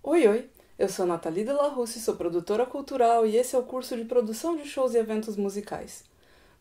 Oi, oi! Eu sou Nathalie de la Russe, sou produtora cultural e esse é o curso de produção de shows e eventos musicais.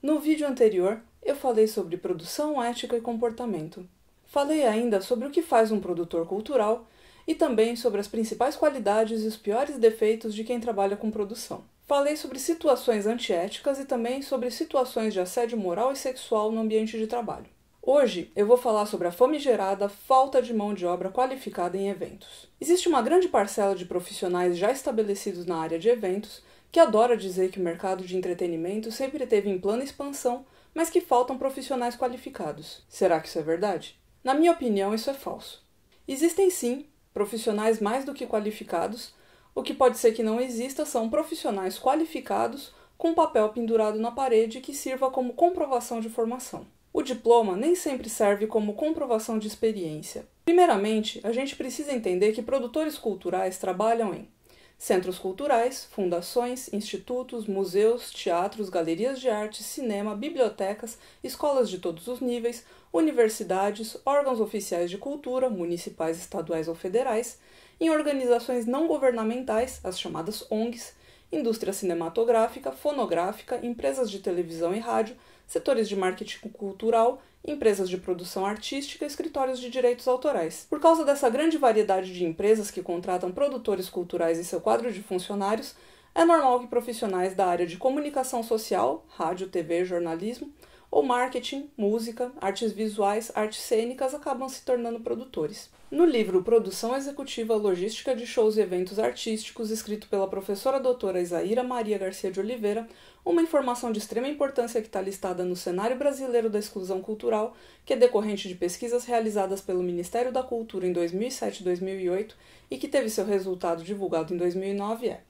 No vídeo anterior, eu falei sobre produção, ética e comportamento. Falei ainda sobre o que faz um produtor cultural e também sobre as principais qualidades e os piores defeitos de quem trabalha com produção. Falei sobre situações antiéticas e também sobre situações de assédio moral e sexual no ambiente de trabalho. Hoje eu vou falar sobre a famigerada falta de mão de obra qualificada em eventos. Existe uma grande parcela de profissionais já estabelecidos na área de eventos que adora dizer que o mercado de entretenimento sempre teve em plena expansão, mas que faltam profissionais qualificados. Será que isso é verdade? Na minha opinião, isso é falso. Existem sim profissionais mais do que qualificados. O que pode ser que não exista são profissionais qualificados com papel pendurado na parede que sirva como comprovação de formação. O diploma nem sempre serve como comprovação de experiência. Primeiramente, a gente precisa entender que produtores culturais trabalham em centros culturais, fundações, institutos, museus, teatros, galerias de arte, cinema, bibliotecas, escolas de todos os níveis, universidades, órgãos oficiais de cultura, municipais, estaduais ou federais, em organizações não governamentais, as chamadas ONGs, indústria cinematográfica, fonográfica, empresas de televisão e rádio, setores de marketing cultural, empresas de produção artística e escritórios de direitos autorais. Por causa dessa grande variedade de empresas que contratam produtores culturais em seu quadro de funcionários, é normal que profissionais da área de comunicação social, rádio, TV, jornalismo, ou marketing, música, artes visuais, artes cênicas acabam se tornando produtores. No livro Produção Executiva Logística de Shows e Eventos Artísticos, escrito pela professora doutora Isaíra Maria Garcia de Oliveira, uma informação de extrema importância que está listada no Cenário Brasileiro da Exclusão Cultural, que é decorrente de pesquisas realizadas pelo Ministério da Cultura em 2007 e 2008 e que teve seu resultado divulgado em 2009 é: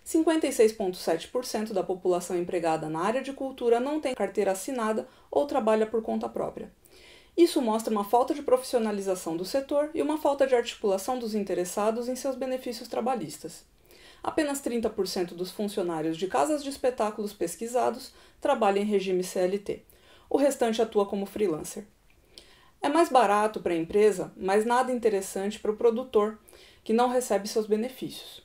56,7% da população empregada na área de cultura não tem carteira assinada ou trabalha por conta própria. Isso mostra uma falta de profissionalização do setor e uma falta de articulação dos interessados em seus benefícios trabalhistas. Apenas 30% dos funcionários de casas de espetáculos pesquisados trabalham em regime CLT. O restante atua como freelancer. É mais barato para a empresa, mas nada interessante para o produtor, que não recebe seus benefícios.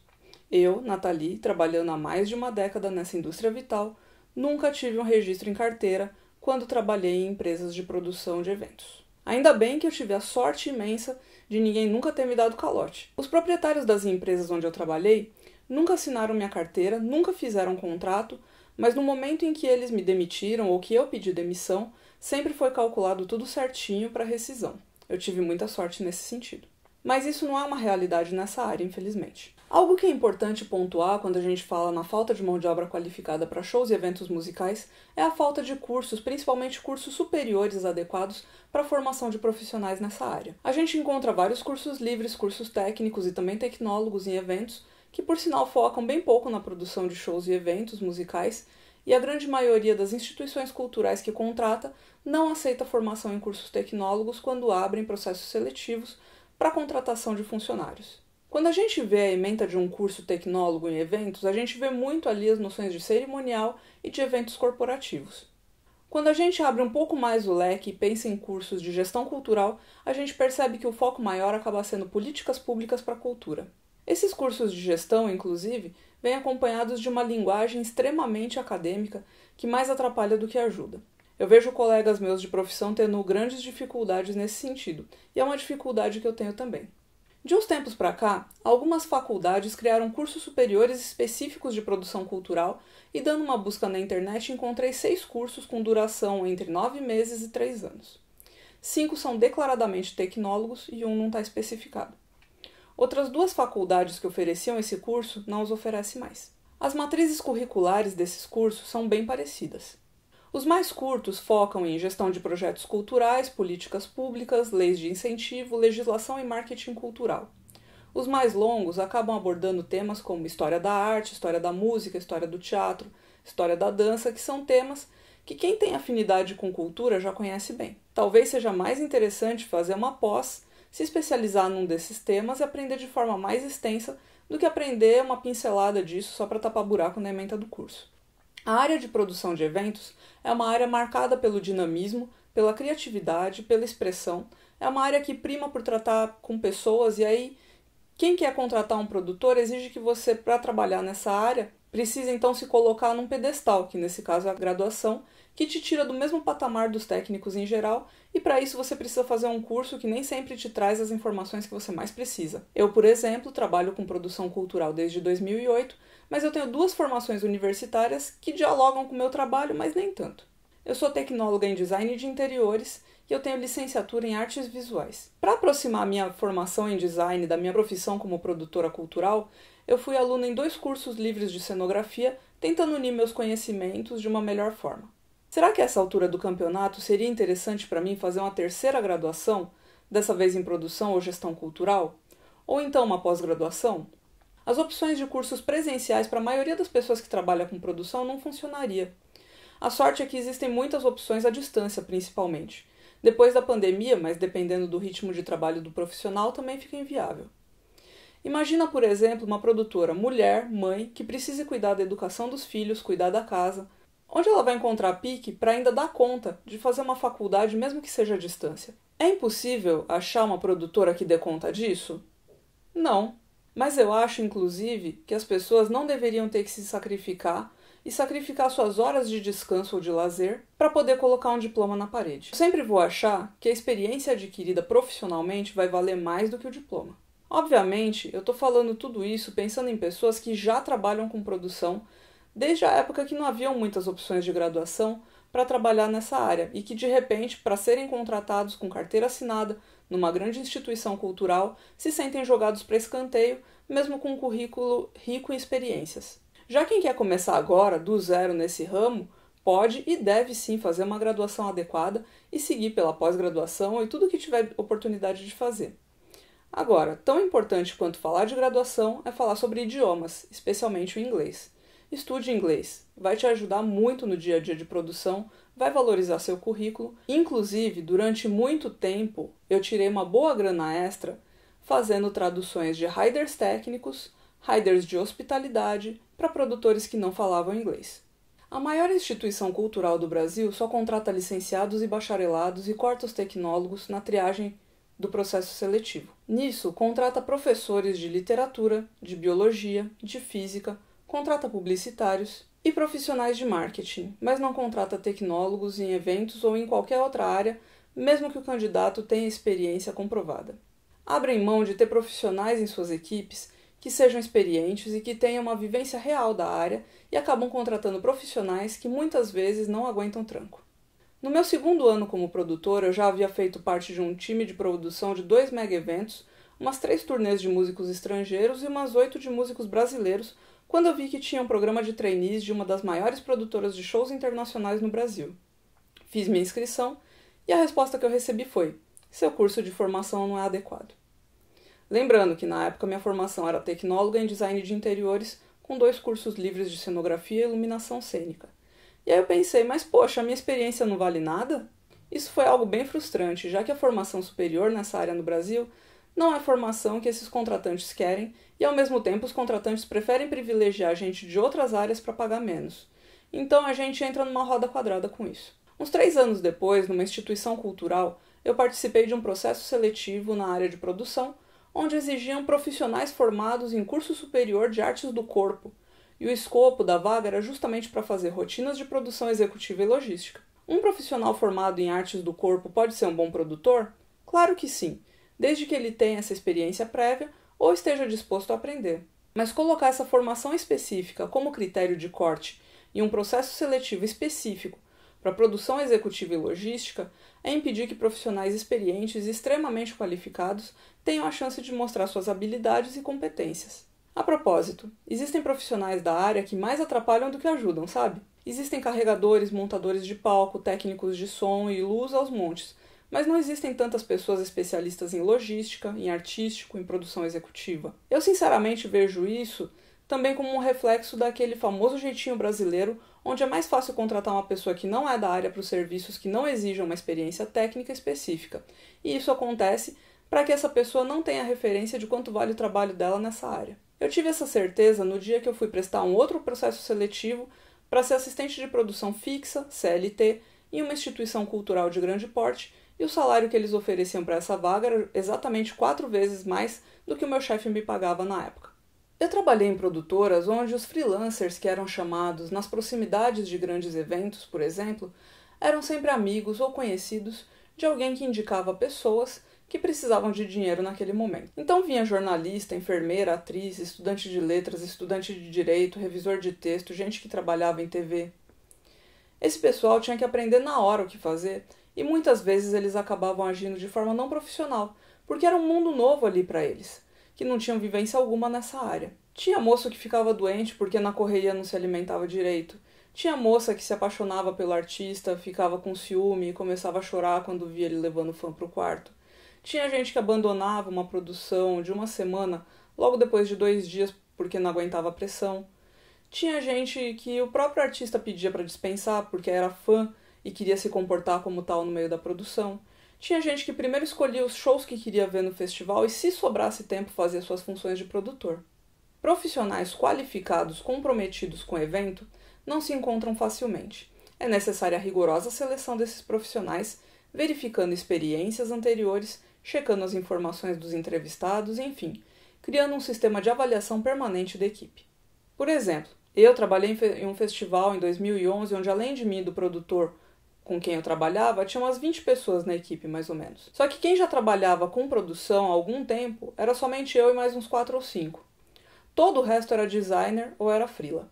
Eu, Nathalie, trabalhando há mais de uma década nessa indústria vital, nunca tive um registro em carteira quando trabalhei em empresas de produção de eventos. Ainda bem que eu tive a sorte imensa de ninguém nunca ter me dado calote. Os proprietários das empresas onde eu trabalhei nunca assinaram minha carteira, nunca fizeram contrato, mas no momento em que eles me demitiram ou que eu pedi demissão, sempre foi calculado tudo certinho para rescisão. Eu tive muita sorte nesse sentido. Mas isso não é uma realidade nessa área, infelizmente. Algo que é importante pontuar quando a gente fala na falta de mão de obra qualificada para shows e eventos musicais é a falta de cursos, principalmente cursos superiores adequados para a formação de profissionais nessa área. A gente encontra vários cursos livres, cursos técnicos e também tecnólogos em eventos, que por sinal focam bem pouco na produção de shows e eventos musicais, e a grande maioria das instituições culturais que contrata não aceita formação em cursos tecnólogos quando abrem processos seletivos para a contratação de funcionários. Quando a gente vê a ementa de um curso tecnólogo em eventos, a gente vê muito ali as noções de cerimonial e de eventos corporativos. Quando a gente abre um pouco mais o leque e pensa em cursos de gestão cultural, a gente percebe que o foco maior acaba sendo políticas públicas para a cultura. Esses cursos de gestão, inclusive, vêm acompanhados de uma linguagem extremamente acadêmica que mais atrapalha do que ajuda. Eu vejo colegas meus de profissão tendo grandes dificuldades nesse sentido, e é uma dificuldade que eu tenho também. De uns tempos para cá, algumas faculdades criaram cursos superiores específicos de produção cultural e, dando uma busca na internet, encontrei 6 cursos com duração entre 9 meses e 3 anos. 5 são declaradamente tecnólogos e um não está especificado. Outras 2 faculdades que ofereciam esse curso não os oferecem mais. As matrizes curriculares desses cursos são bem parecidas. Os mais curtos focam em gestão de projetos culturais, políticas públicas, leis de incentivo, legislação e marketing cultural. Os mais longos acabam abordando temas como história da arte, história da música, história do teatro, história da dança, que são temas que quem tem afinidade com cultura já conhece bem. Talvez seja mais interessante fazer uma pós, se especializar num desses temas e aprender de forma mais extensa do que aprender uma pincelada disso só para tapar buraco na ementa do curso. A área de produção de eventos é uma área marcada pelo dinamismo, pela criatividade, pela expressão. É uma área que prima por tratar com pessoas e aí Quem quer contratar um produtor exige que você, para trabalhar nessa área, precise então se colocar num pedestal, que nesse caso é a graduação, que te tira do mesmo patamar dos técnicos em geral, e para isso você precisa fazer um curso que nem sempre te traz as informações que você mais precisa. Eu, por exemplo, trabalho com produção cultural desde 2008, mas eu tenho 2 formações universitárias que dialogam com o meu trabalho, mas nem tanto. Eu sou tecnóloga em design de interiores e eu tenho licenciatura em artes visuais. Para aproximar a minha formação em design da minha profissão como produtora cultural, eu fui aluna em 2 cursos livres de cenografia, tentando unir meus conhecimentos de uma melhor forma. Será que a essa altura do campeonato seria interessante para mim fazer uma 3ª graduação, dessa vez em produção ou gestão cultural? Ou então uma pós-graduação? As opções de cursos presenciais para a maioria das pessoas que trabalham com produção não funcionaria. A sorte é que existem muitas opções à distância, principalmente. Depois da pandemia, mas dependendo do ritmo de trabalho do profissional, também fica inviável. Imagina, por exemplo, uma produtora mulher, mãe, que precise cuidar da educação dos filhos, cuidar da casa. Onde ela vai encontrar pique para ainda dar conta de fazer uma faculdade, mesmo que seja à distância? É impossível achar uma produtora que dê conta disso? Não. Mas eu acho, inclusive, que as pessoas não deveriam ter que se sacrificar e sacrificar suas horas de descanso ou de lazer para poder colocar um diploma na parede. Eu sempre vou achar que a experiência adquirida profissionalmente vai valer mais do que o diploma. Obviamente, eu estou falando tudo isso pensando em pessoas que já trabalham com produção desde a época que não haviam muitas opções de graduação para trabalhar nessa área e que, de repente, para serem contratados com carteira assinada numa grande instituição cultural, se sentem jogados para escanteio, mesmo com um currículo rico em experiências. Já quem quer começar agora, do zero nesse ramo, pode e deve sim fazer uma graduação adequada e seguir pela pós-graduação e tudo o que tiver oportunidade de fazer. Agora, tão importante quanto falar de graduação é falar sobre idiomas, especialmente o inglês. Estude inglês, vai te ajudar muito no dia a dia de produção, vai valorizar seu currículo. Inclusive, durante muito tempo, eu tirei uma boa grana extra fazendo traduções de riders técnicos, riders de hospitalidade, para produtores que não falavam inglês. A maior instituição cultural do Brasil só contrata licenciados e bacharelados e corta os tecnólogos na triagem do processo seletivo. Nisso, contrata professores de literatura, de biologia, de física, contrata publicitários e profissionais de marketing, mas não contrata tecnólogos em eventos ou em qualquer outra área, mesmo que o candidato tenha experiência comprovada. Abrem mão de ter profissionais em suas equipes que sejam experientes e que tenham uma vivência real da área e acabam contratando profissionais que muitas vezes não aguentam tranco. No meu 2º ano como produtora, eu já havia feito parte de um time de produção de 2 mega eventos, umas 3 turnês de músicos estrangeiros e umas 8 de músicos brasileiros, quando eu vi que tinha um programa de trainees de uma das maiores produtoras de shows internacionais no Brasil. Fiz minha inscrição e a resposta que eu recebi foi: seu curso de formação não é adequado. Lembrando que na época minha formação era tecnóloga em design de interiores, com 2 cursos livres de cenografia e iluminação cênica. E aí eu pensei, mas poxa, a minha experiência não vale nada? Isso foi algo bem frustrante, já que a formação superior nessa área no Brasil não é a formação que esses contratantes querem e, ao mesmo tempo, os contratantes preferem privilegiar gente de outras áreas para pagar menos. Então a gente entra numa roda quadrada com isso. Uns 3 anos depois, numa instituição cultural, eu participei de um processo seletivo na área de produção, onde exigiam profissionais formados em curso superior de artes do corpo, e o escopo da vaga era justamente para fazer rotinas de produção executiva e logística. Um profissional formado em artes do corpo pode ser um bom produtor? Claro que sim, desde que ele tenha essa experiência prévia ou esteja disposto a aprender. Mas colocar essa formação específica como critério de corte em um processo seletivo específico para produção executiva e logística é impedir que profissionais experientes e extremamente qualificados tenham a chance de mostrar suas habilidades e competências. A propósito, existem profissionais da área que mais atrapalham do que ajudam, sabe? Existem carregadores, montadores de palco, técnicos de som e luz aos montes, mas não existem tantas pessoas especialistas em logística, em artístico, em produção executiva. Eu sinceramente vejo isso também como um reflexo daquele famoso jeitinho brasileiro, onde é mais fácil contratar uma pessoa que não é da área para os serviços que não exijam uma experiência técnica específica. E isso acontece para que essa pessoa não tenha referência de quanto vale o trabalho dela nessa área. Eu tive essa certeza no dia que eu fui prestar um outro processo seletivo para ser assistente de produção fixa, CLT, em uma instituição cultural de grande porte, e o salário que eles ofereciam para essa vaga era exatamente 4 vezes mais do que o meu chefe me pagava na época. Eu trabalhei em produtoras onde os freelancers que eram chamados nas proximidades de grandes eventos, por exemplo, eram sempre amigos ou conhecidos de alguém que indicava pessoas que precisavam de dinheiro naquele momento. Então vinha jornalista, enfermeira, atriz, estudante de letras, estudante de direito, revisor de texto, gente que trabalhava em TV. Esse pessoal tinha que aprender na hora o que fazer e muitas vezes eles acabavam agindo de forma não profissional, porque era um mundo novo ali para eles, que não tinham vivência alguma nessa área. Tinha moço que ficava doente porque na correria não se alimentava direito. Tinha moça que se apaixonava pelo artista, ficava com ciúme e começava a chorar quando via ele levando o fã para o quarto. Tinha gente que abandonava uma produção de uma semana logo depois de 2 dias porque não aguentava a pressão. Tinha gente que o próprio artista pedia para dispensar porque era fã e queria se comportar como tal no meio da produção. Tinha gente que primeiro escolhia os shows que queria ver no festival e, se sobrasse tempo, fazia suas funções de produtor. Profissionais qualificados comprometidos com o evento não se encontram facilmente. É necessária a rigorosa seleção desses profissionais, verificando experiências anteriores, checando as informações dos entrevistados, enfim, criando um sistema de avaliação permanente da equipe. Por exemplo, eu trabalhei em um festival em 2011 onde, além de mim e do produtor com quem eu trabalhava, tinha umas 20 pessoas na equipe, mais ou menos. Só que quem já trabalhava com produção há algum tempo era somente eu e mais uns 4 ou 5. Todo o resto era designer ou era freela.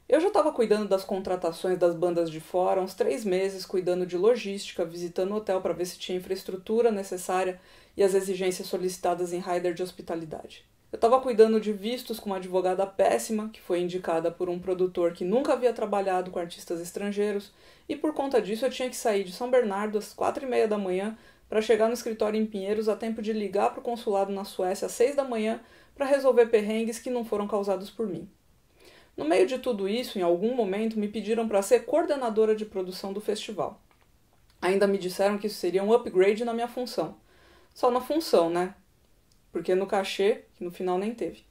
Eu já estava cuidando das contratações das bandas de fora há uns 3 meses, cuidando de logística, visitando o hotel para ver se tinha infraestrutura necessária e as exigências solicitadas em rider de hospitalidade. Eu estava cuidando de vistos com uma advogada péssima, que foi indicada por um produtor que nunca havia trabalhado com artistas estrangeiros, e por conta disso eu tinha que sair de São Bernardo às 4h30 da manhã para chegar no escritório em Pinheiros a tempo de ligar para o consulado na Suécia às 6 da manhã para resolver perrengues que não foram causados por mim. No meio de tudo isso, em algum momento, me pediram para ser coordenadora de produção do festival. Ainda me disseram que isso seria um upgrade na minha função. Só na função, né? Porque no cachê, que no final nem teve.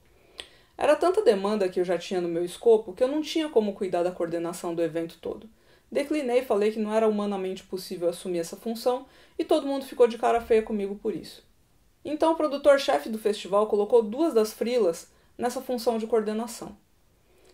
Era tanta demanda que eu já tinha no meu escopo que eu não tinha como cuidar da coordenação do evento todo. Declinei e falei que não era humanamente possível assumir essa função e todo mundo ficou de cara feia comigo por isso. Então o produtor-chefe do festival colocou 2 das freelas nessa função de coordenação.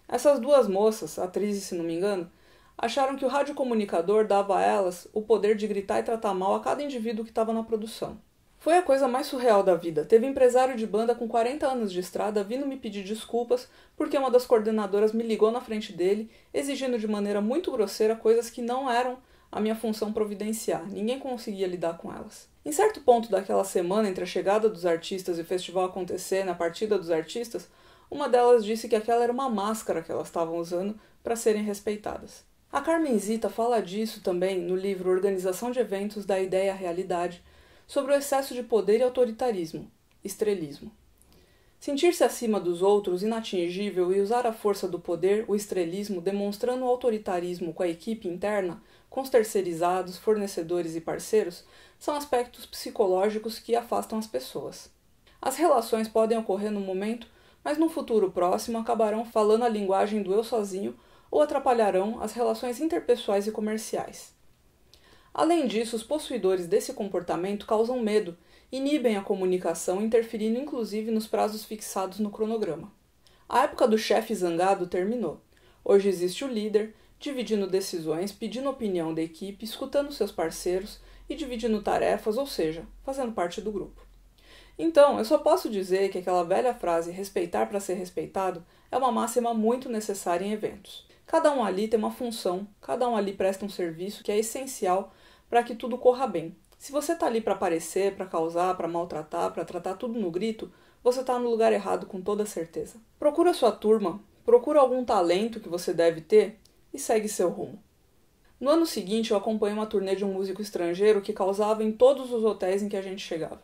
Essas 2 moças, atrizes se não me engano, acharam que o radiocomunicador dava a elas o poder de gritar e tratar mal a cada indivíduo que estava na produção. Foi a coisa mais surreal da vida. Teve empresário de banda com 40 anos de estrada vindo me pedir desculpas porque uma das coordenadoras me ligou na frente dele, exigindo de maneira muito grosseira coisas que não eram a minha função providenciar. Ninguém conseguia lidar com elas. Em certo ponto daquela semana, entre a chegada dos artistas e o festival acontecer, na partida dos artistas, uma delas disse que aquela era uma máscara que elas estavam usando para serem respeitadas. A Carmenzita fala disso também no livro Organização de Eventos da Ideia à Realidade, sobre o excesso de poder e autoritarismo, estrelismo. Sentir-se acima dos outros, inatingível, e usar a força do poder, o estrelismo, demonstrando o autoritarismo com a equipe interna, com os terceirizados, fornecedores e parceiros, são aspectos psicológicos que afastam as pessoas. As relações podem ocorrer no momento, mas no futuro próximo acabarão falando a linguagem do eu sozinho ou atrapalharão as relações interpessoais e comerciais. Além disso, os possuidores desse comportamento causam medo, inibem a comunicação, interferindo inclusive nos prazos fixados no cronograma. A época do chefe zangado terminou. Hoje existe o líder, dividindo decisões, pedindo opinião da equipe, escutando seus parceiros e dividindo tarefas, ou seja, fazendo parte do grupo. Então, eu só posso dizer que aquela velha frase respeitar para ser respeitado é uma máxima muito necessária em eventos. Cada um ali tem uma função, cada um ali presta um serviço que é essencial para que tudo corra bem. Se você está ali para aparecer, para causar, para maltratar, para tratar tudo no grito, você está no lugar errado com toda certeza. Procura sua turma, procura algum talento que você deve ter e segue seu rumo. No ano seguinte eu acompanhei uma turnê de um músico estrangeiro que causava em todos os hotéis em que a gente chegava.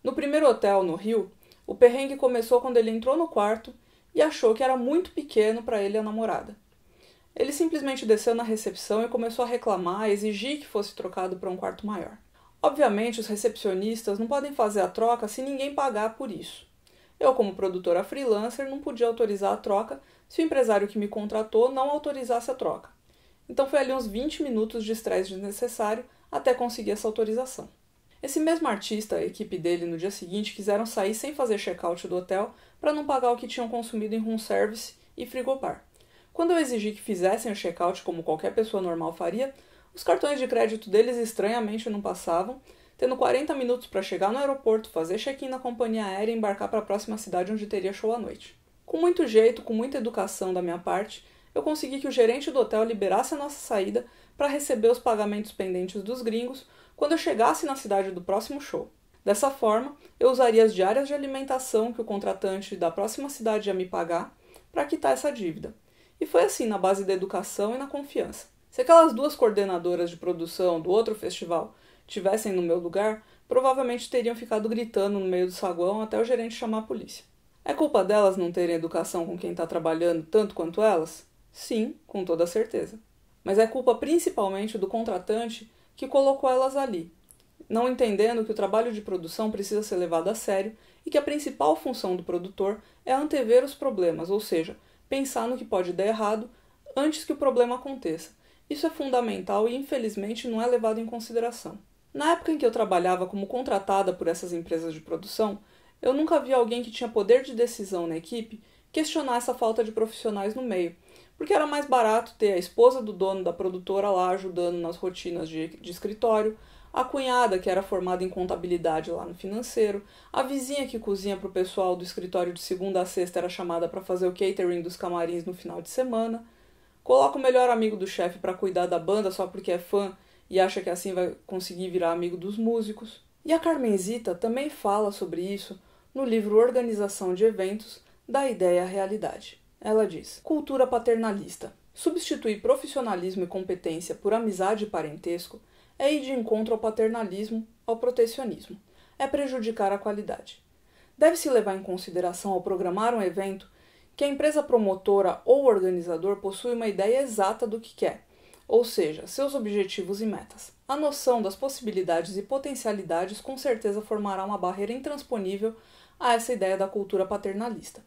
No primeiro hotel, no Rio, o perrengue começou quando ele entrou no quarto e achou que era muito pequeno para ele e a namorada. Ele simplesmente desceu na recepção e começou a reclamar, exigir que fosse trocado para um quarto maior. Obviamente, os recepcionistas não podem fazer a troca se ninguém pagar por isso. Eu, como produtora freelancer, não podia autorizar a troca se o empresário que me contratou não autorizasse a troca. Então foi ali uns 20 minutos de estresse desnecessário até conseguir essa autorização. Esse mesmo artista e a equipe dele no dia seguinte quiseram sair sem fazer check-out do hotel para não pagar o que tinham consumido em room service e frigobar. Quando eu exigi que fizessem o check-out como qualquer pessoa normal faria, os cartões de crédito deles estranhamente não passavam, tendo 40 minutos para chegar no aeroporto, fazer check-in na companhia aérea e embarcar para a próxima cidade onde teria show à noite. Com muito jeito, com muita educação da minha parte, eu consegui que o gerente do hotel liberasse a nossa saída para receber os pagamentos pendentes dos gringos quando eu chegasse na cidade do próximo show. Dessa forma, eu usaria as diárias de alimentação que o contratante da próxima cidade ia me pagar para quitar essa dívida. E foi assim, na base da educação e na confiança. Se aquelas duas coordenadoras de produção do outro festival tivessem no meu lugar, provavelmente teriam ficado gritando no meio do saguão até o gerente chamar a polícia. É culpa delas não terem educação com quem está trabalhando tanto quanto elas? Sim, com toda certeza. Mas é culpa principalmente do contratante que colocou elas ali, não entendendo que o trabalho de produção precisa ser levado a sério e que a principal função do produtor é antever os problemas, ou seja, pensar no que pode dar errado antes que o problema aconteça. Isso é fundamental e, infelizmente, não é levado em consideração. Na época em que eu trabalhava como contratada por essas empresas de produção, eu nunca vi alguém que tinha poder de decisão na equipe questionar essa falta de profissionais no meio, porque era mais barato ter a esposa do dono da produtora lá ajudando nas rotinas de escritório, a cunhada que era formada em contabilidade lá no financeiro, a vizinha que cozinha para o pessoal do escritório de segunda a sexta era chamada para fazer o catering dos camarins no final de semana, coloca o melhor amigo do chefe para cuidar da banda só porque é fã e acha que assim vai conseguir virar amigo dos músicos. E a Carmenzita também fala sobre isso no livro Organização de Eventos, da Ideia à Realidade. Ela diz: cultura paternalista. Substituir profissionalismo e competência por amizade e parentesco é ir de encontro ao paternalismo, ao protecionismo. É prejudicar a qualidade. Deve-se levar em consideração ao programar um evento que a empresa promotora ou organizador possui uma ideia exata do que quer, ou seja, seus objetivos e metas. A noção das possibilidades e potencialidades com certeza formará uma barreira intransponível a essa ideia da cultura paternalista.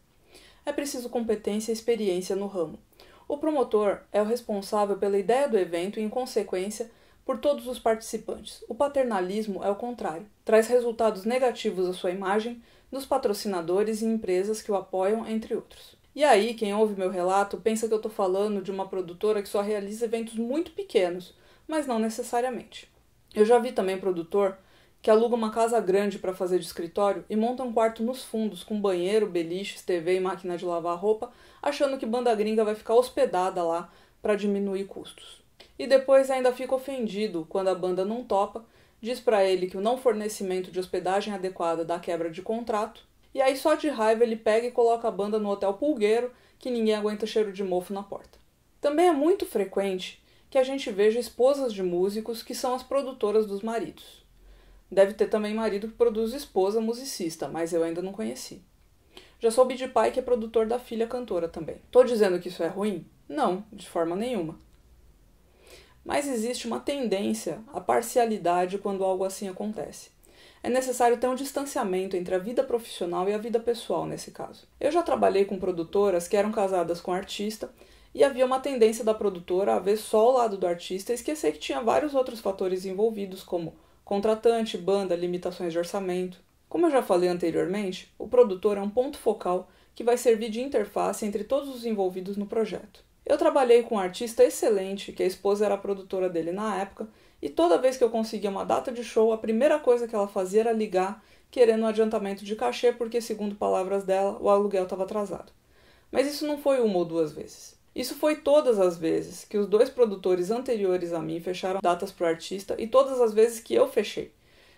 É preciso competência e experiência no ramo. O promotor é o responsável pela ideia do evento e, em consequência, por todos os participantes. O paternalismo é o contrário. Traz resultados negativos à sua imagem, dos patrocinadores e empresas que o apoiam, entre outros. E aí, quem ouve meu relato pensa que eu estou falando de uma produtora que só realiza eventos muito pequenos, mas não necessariamente. Eu já vi também produtor que aluga uma casa grande para fazer de escritório e monta um quarto nos fundos com banheiro, beliches, TV e máquina de lavar roupa, achando que banda gringa vai ficar hospedada lá para diminuir custos. E depois ainda fica ofendido quando a banda não topa, diz para ele que o não fornecimento de hospedagem adequada dá quebra de contrato, e aí só de raiva ele pega e coloca a banda no hotel pulgueiro que ninguém aguenta cheiro de mofo na porta. Também é muito frequente que a gente veja esposas de músicos que são as produtoras dos maridos. Deve ter também marido que produz esposa musicista, mas eu ainda não conheci. Já soube de pai que é produtor da filha cantora também. Tô dizendo que isso é ruim? Não, de forma nenhuma. Mas existe uma tendência à parcialidade quando algo assim acontece. É necessário ter um distanciamento entre a vida profissional e a vida pessoal nesse caso. Eu já trabalhei com produtoras que eram casadas com artista e havia uma tendência da produtora a ver só o lado do artista e esquecer que tinha vários outros fatores envolvidos, como contratante, banda, limitações de orçamento. Como eu já falei anteriormente, o produtor é um ponto focal que vai servir de interface entre todos os envolvidos no projeto. Eu trabalhei com um artista excelente, que a esposa era a produtora dele na época, e toda vez que eu conseguia uma data de show, a primeira coisa que ela fazia era ligar, querendo um adiantamento de cachê, porque, segundo palavras dela, o aluguel estava atrasado. Mas isso não foi uma ou duas vezes. Isso foi todas as vezes que os dois produtores anteriores a mim fecharam datas para o artista e todas as vezes que eu fechei.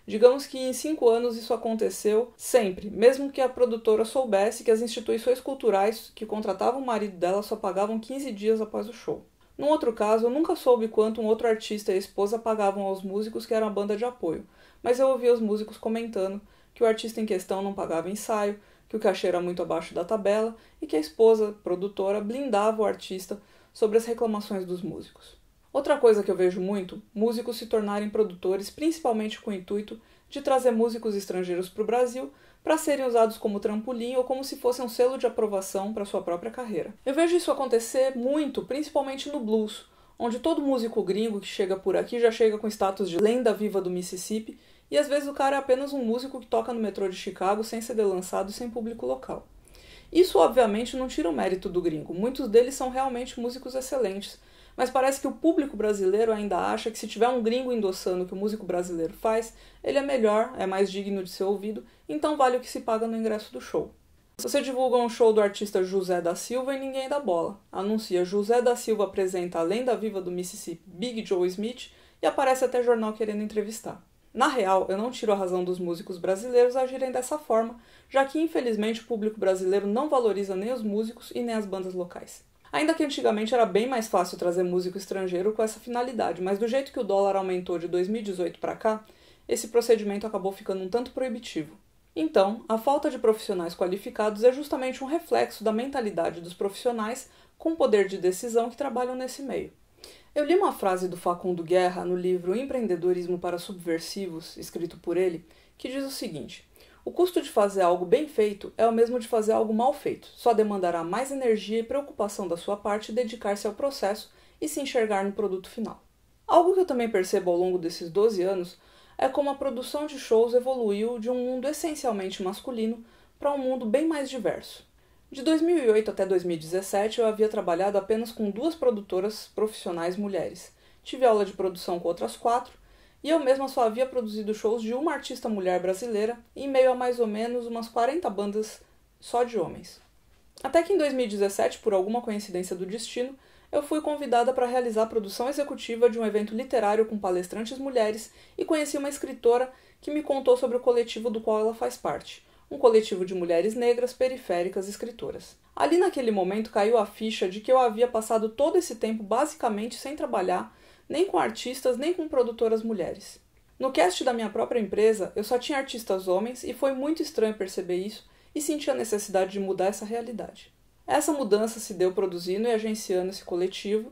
Digamos que em 5 anos isso aconteceu sempre, mesmo que a produtora soubesse que as instituições culturais que contratavam o marido dela só pagavam 15 dias após o show. Num outro caso, eu nunca soube quanto um outro artista e a esposa pagavam aos músicos que eram a banda de apoio, mas eu ouvia os músicos comentando que o artista em questão não pagava ensaio, que o cachê era muito abaixo da tabela e que a esposa, produtora, blindava o artista sobre as reclamações dos músicos. Outra coisa que eu vejo muito, músicos se tornarem produtores, principalmente com o intuito de trazer músicos estrangeiros para o Brasil para serem usados como trampolim ou como se fosse um selo de aprovação para sua própria carreira. Eu vejo isso acontecer muito, principalmente no blues, onde todo músico gringo que chega por aqui já chega com status de lenda viva do Mississippi, e às vezes o cara é apenas um músico que toca no metrô de Chicago sem CD lançado e sem público local. Isso obviamente não tira o mérito do gringo, muitos deles são realmente músicos excelentes, mas parece que o público brasileiro ainda acha que se tiver um gringo endossando o que o músico brasileiro faz, ele é melhor, é mais digno de ser ouvido, então vale o que se paga no ingresso do show. Você divulga um show do artista José da Silva e ninguém dá bola. Anuncia José da Silva apresenta a lenda viva do Mississippi, Big Joe Smith, e aparece até jornal querendo entrevistar. Na real, eu não tiro a razão dos músicos brasileiros agirem dessa forma, já que infelizmente o público brasileiro não valoriza nem os músicos e nem as bandas locais. Ainda que antigamente era bem mais fácil trazer músico estrangeiro com essa finalidade, mas do jeito que o dólar aumentou de 2018 para cá, esse procedimento acabou ficando um tanto proibitivo. Então, a falta de profissionais qualificados é justamente um reflexo da mentalidade dos profissionais com poder de decisão que trabalham nesse meio. Eu li uma frase do Facundo Guerra no livro Empreendedorismo para Subversivos, escrito por ele, que diz o seguinte: o custo de fazer algo bem feito é o mesmo de fazer algo mal feito, só demandará mais energia e preocupação da sua parte dedicar-se ao processo e se enxergar no produto final. Algo que eu também percebo ao longo desses 12 anos é como a produção de shows evoluiu de um mundo essencialmente masculino para um mundo bem mais diverso. De 2008 até 2017 eu havia trabalhado apenas com 2 produtoras profissionais mulheres. Tive aula de produção com outras 4, e eu mesma só havia produzido shows de uma artista mulher brasileira, em meio a mais ou menos umas 40 bandas só de homens. Até que em 2017, por alguma coincidência do destino, eu fui convidada para realizar a produção executiva de um evento literário com palestrantes mulheres e conheci uma escritora que me contou sobre o coletivo do qual ela faz parte, um coletivo de mulheres negras periféricas escritoras. Ali naquele momento caiu a ficha de que eu havia passado todo esse tempo basicamente sem trabalhar, nem com artistas, nem com produtoras mulheres. No cast da minha própria empresa, eu só tinha artistas homens e foi muito estranho perceber isso e senti a necessidade de mudar essa realidade. Essa mudança se deu produzindo e agenciando esse coletivo,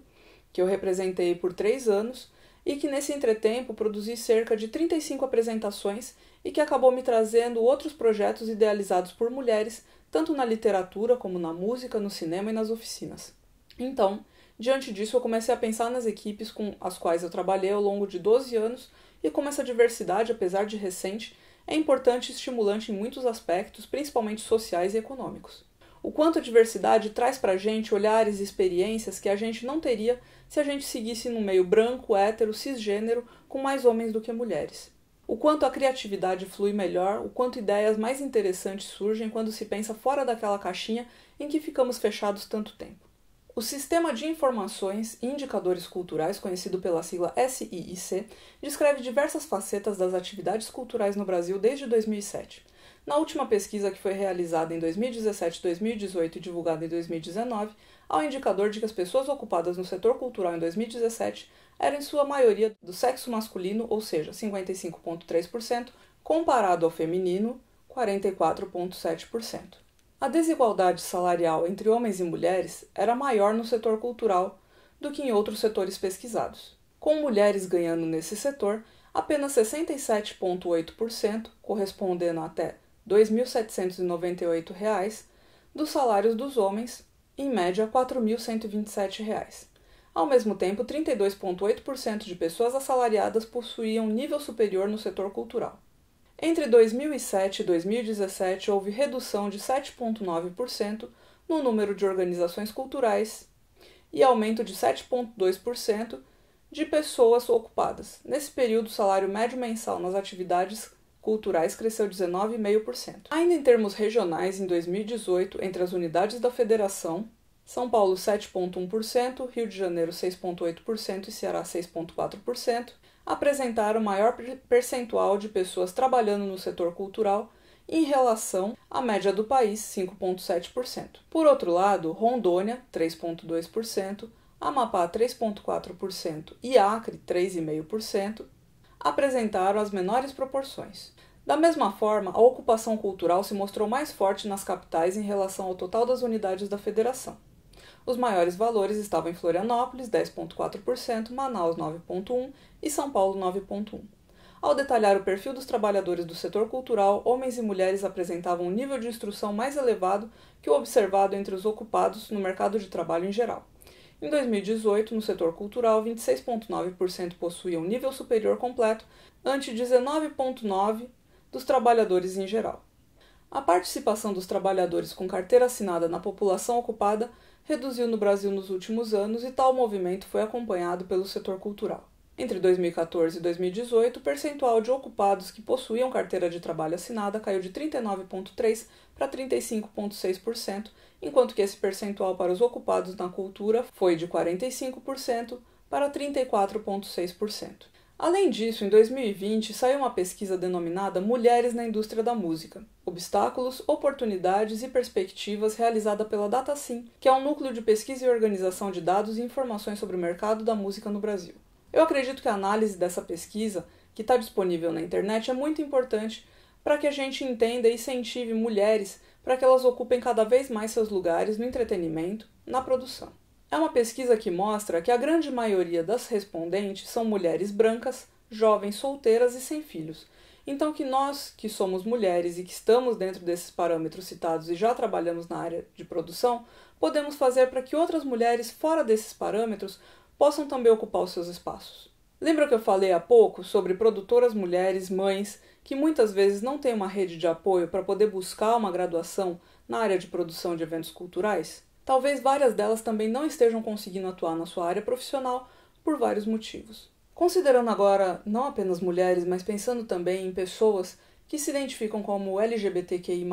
que eu representei por 3 anos, e que nesse entretempo produzi cerca de 35 apresentações e que acabou me trazendo outros projetos idealizados por mulheres, tanto na literatura como na música, no cinema e nas oficinas. Então, diante disso, eu comecei a pensar nas equipes com as quais eu trabalhei ao longo de 12 anos e como essa diversidade, apesar de recente, é importante e estimulante em muitos aspectos, principalmente sociais e econômicos. O quanto a diversidade traz pra gente olhares e experiências que a gente não teria se a gente seguisse num meio branco, hétero, cisgênero, com mais homens do que mulheres. O quanto a criatividade flui melhor, o quanto ideias mais interessantes surgem quando se pensa fora daquela caixinha em que ficamos fechados tanto tempo. O Sistema de Informações e Indicadores Culturais, conhecido pela sigla SIIC, descreve diversas facetas das atividades culturais no Brasil desde 2007. Na última pesquisa, que foi realizada em 2017, 2018 e divulgada em 2019, há um indicador de que as pessoas ocupadas no setor cultural em 2017 eram em sua maioria do sexo masculino, ou seja, 55,3%, comparado ao feminino, 44,7%. A desigualdade salarial entre homens e mulheres era maior no setor cultural do que em outros setores pesquisados. Com mulheres ganhando nesse setor, apenas 67,8%, correspondendo a até R$ 2.798, dos salários dos homens, em média R$ 4.127. Ao mesmo tempo, 32,8% de pessoas assalariadas possuíam nível superior no setor cultural. Entre 2007 e 2017, houve redução de 7,9% no número de organizações culturais e aumento de 7,2% de pessoas ocupadas. Nesse período, o salário médio mensal nas atividades culturais cresceu 19,5%. Ainda em termos regionais, em 2018, entre as unidades da Federação, São Paulo 7,1%, Rio de Janeiro 6,8% e Ceará 6,4%, apresentaram maior percentual de pessoas trabalhando no setor cultural em relação à média do país, 5,7%. Por outro lado, Rondônia, 3,2%, Amapá, 3,4% e Acre, 3,5%, apresentaram as menores proporções. Da mesma forma, a ocupação cultural se mostrou mais forte nas capitais em relação ao total das unidades da federação. Os maiores valores estavam em Florianópolis, 10,4%, Manaus, 9,1% e São Paulo, 9,1%. Ao detalhar o perfil dos trabalhadores do setor cultural, homens e mulheres apresentavam um nível de instrução mais elevado que o observado entre os ocupados no mercado de trabalho em geral. Em 2018, no setor cultural, 26,9% possuíam nível superior completo, ante 19,9% dos trabalhadores em geral. A participação dos trabalhadores com carteira assinada na população ocupada reduziu no Brasil nos últimos anos e tal movimento foi acompanhado pelo setor cultural. Entre 2014 e 2018, o percentual de ocupados que possuíam carteira de trabalho assinada caiu de 39,3% para 35,6%, enquanto que esse percentual para os ocupados na cultura foi de 45% para 34,6%. Além disso, em 2020, saiu uma pesquisa denominada Mulheres na Indústria da Música: Obstáculos, Oportunidades e Perspectivas, realizada pela DataSim, que é um núcleo de pesquisa e organização de dados e informações sobre o mercado da música no Brasil. Eu acredito que a análise dessa pesquisa, que está disponível na internet, é muito importante para que a gente entenda e incentive mulheres para que elas ocupem cada vez mais seus lugares no entretenimento, na produção. É uma pesquisa que mostra que a grande maioria das respondentes são mulheres brancas, jovens, solteiras e sem filhos. Então que nós, que somos mulheres e que estamos dentro desses parâmetros citados e já trabalhamos na área de produção, podemos fazer para que outras mulheres fora desses parâmetros possam também ocupar os seus espaços. Lembra que eu falei há pouco sobre produtoras mulheres, mães, que muitas vezes não têm uma rede de apoio para poder buscar uma graduação na área de produção de eventos culturais? Talvez várias delas também não estejam conseguindo atuar na sua área profissional por vários motivos. Considerando agora não apenas mulheres, mas pensando também em pessoas que se identificam como LGBTQI+,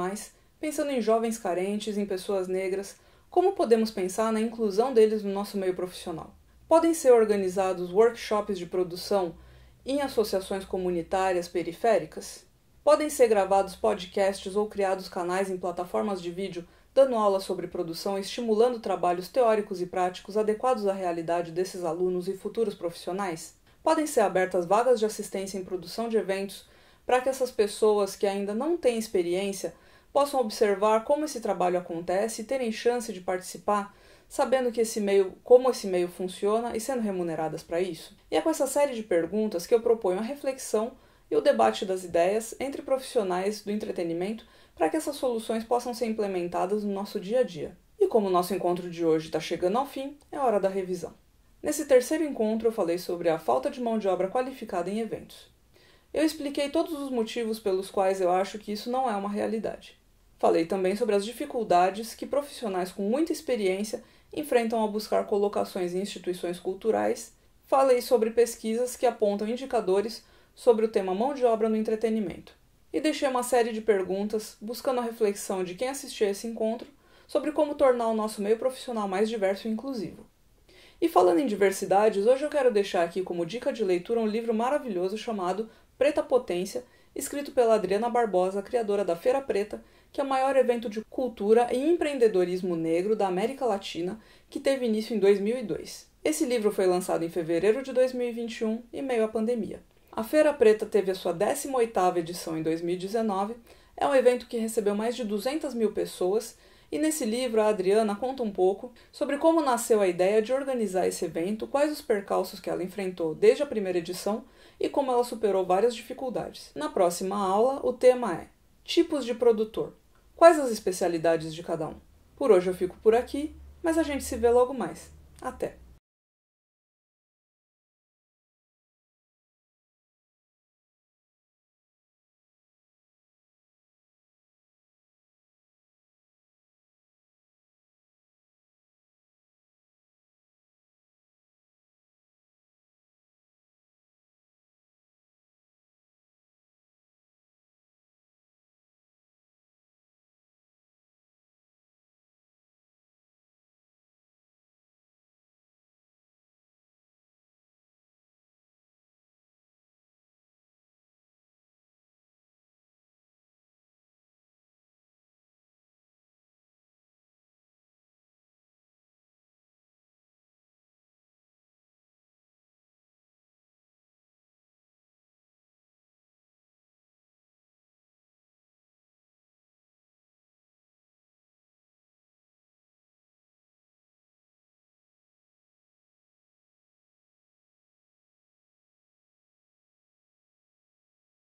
pensando em jovens carentes, em pessoas negras, como podemos pensar na inclusão deles no nosso meio profissional? Podem ser organizados workshops de produção em associações comunitárias periféricas? Podem ser gravados podcasts ou criados canais em plataformas de vídeo dando aulas sobre produção e estimulando trabalhos teóricos e práticos adequados à realidade desses alunos e futuros profissionais? Podem ser abertas vagas de assistência em produção de eventos para que essas pessoas que ainda não têm experiência possam observar como esse trabalho acontece e terem chance de participar, sabendo que como esse meio funciona e sendo remuneradas para isso? E é com essa série de perguntas que eu proponho a reflexão e o debate das ideias entre profissionais do entretenimento para que essas soluções possam ser implementadas no nosso dia a dia. E como o nosso encontro de hoje está chegando ao fim, é hora da revisão. Nesse terceiro encontro eu falei sobre a falta de mão de obra qualificada em eventos. Eu expliquei todos os motivos pelos quais eu acho que isso não é uma realidade. Falei também sobre as dificuldades que profissionais com muita experiência enfrentam ao buscar colocações em instituições culturais. Falei sobre pesquisas que apontam indicadores sobre o tema mão de obra no entretenimento. E deixei uma série de perguntas buscando a reflexão de quem assistiu a esse encontro sobre como tornar o nosso meio profissional mais diverso e inclusivo. E falando em diversidades, hoje eu quero deixar aqui como dica de leitura um livro maravilhoso chamado Preta Potência, escrito pela Adriana Barbosa, criadora da Feira Preta, que é o maior evento de cultura e empreendedorismo negro da América Latina, que teve início em 2002. Esse livro foi lançado em fevereiro de 2021, em meio à pandemia. A Feira Preta teve a sua 18ª edição em 2019, é um evento que recebeu mais de 200 mil pessoas, e nesse livro a Adriana conta um pouco sobre como nasceu a ideia de organizar esse evento, quais os percalços que ela enfrentou desde a primeira edição e como ela superou várias dificuldades. Na próxima aula, o tema é Tipos de produtor. Quais as especialidades de cada um? Por hoje eu fico por aqui, mas a gente se vê logo mais. Até!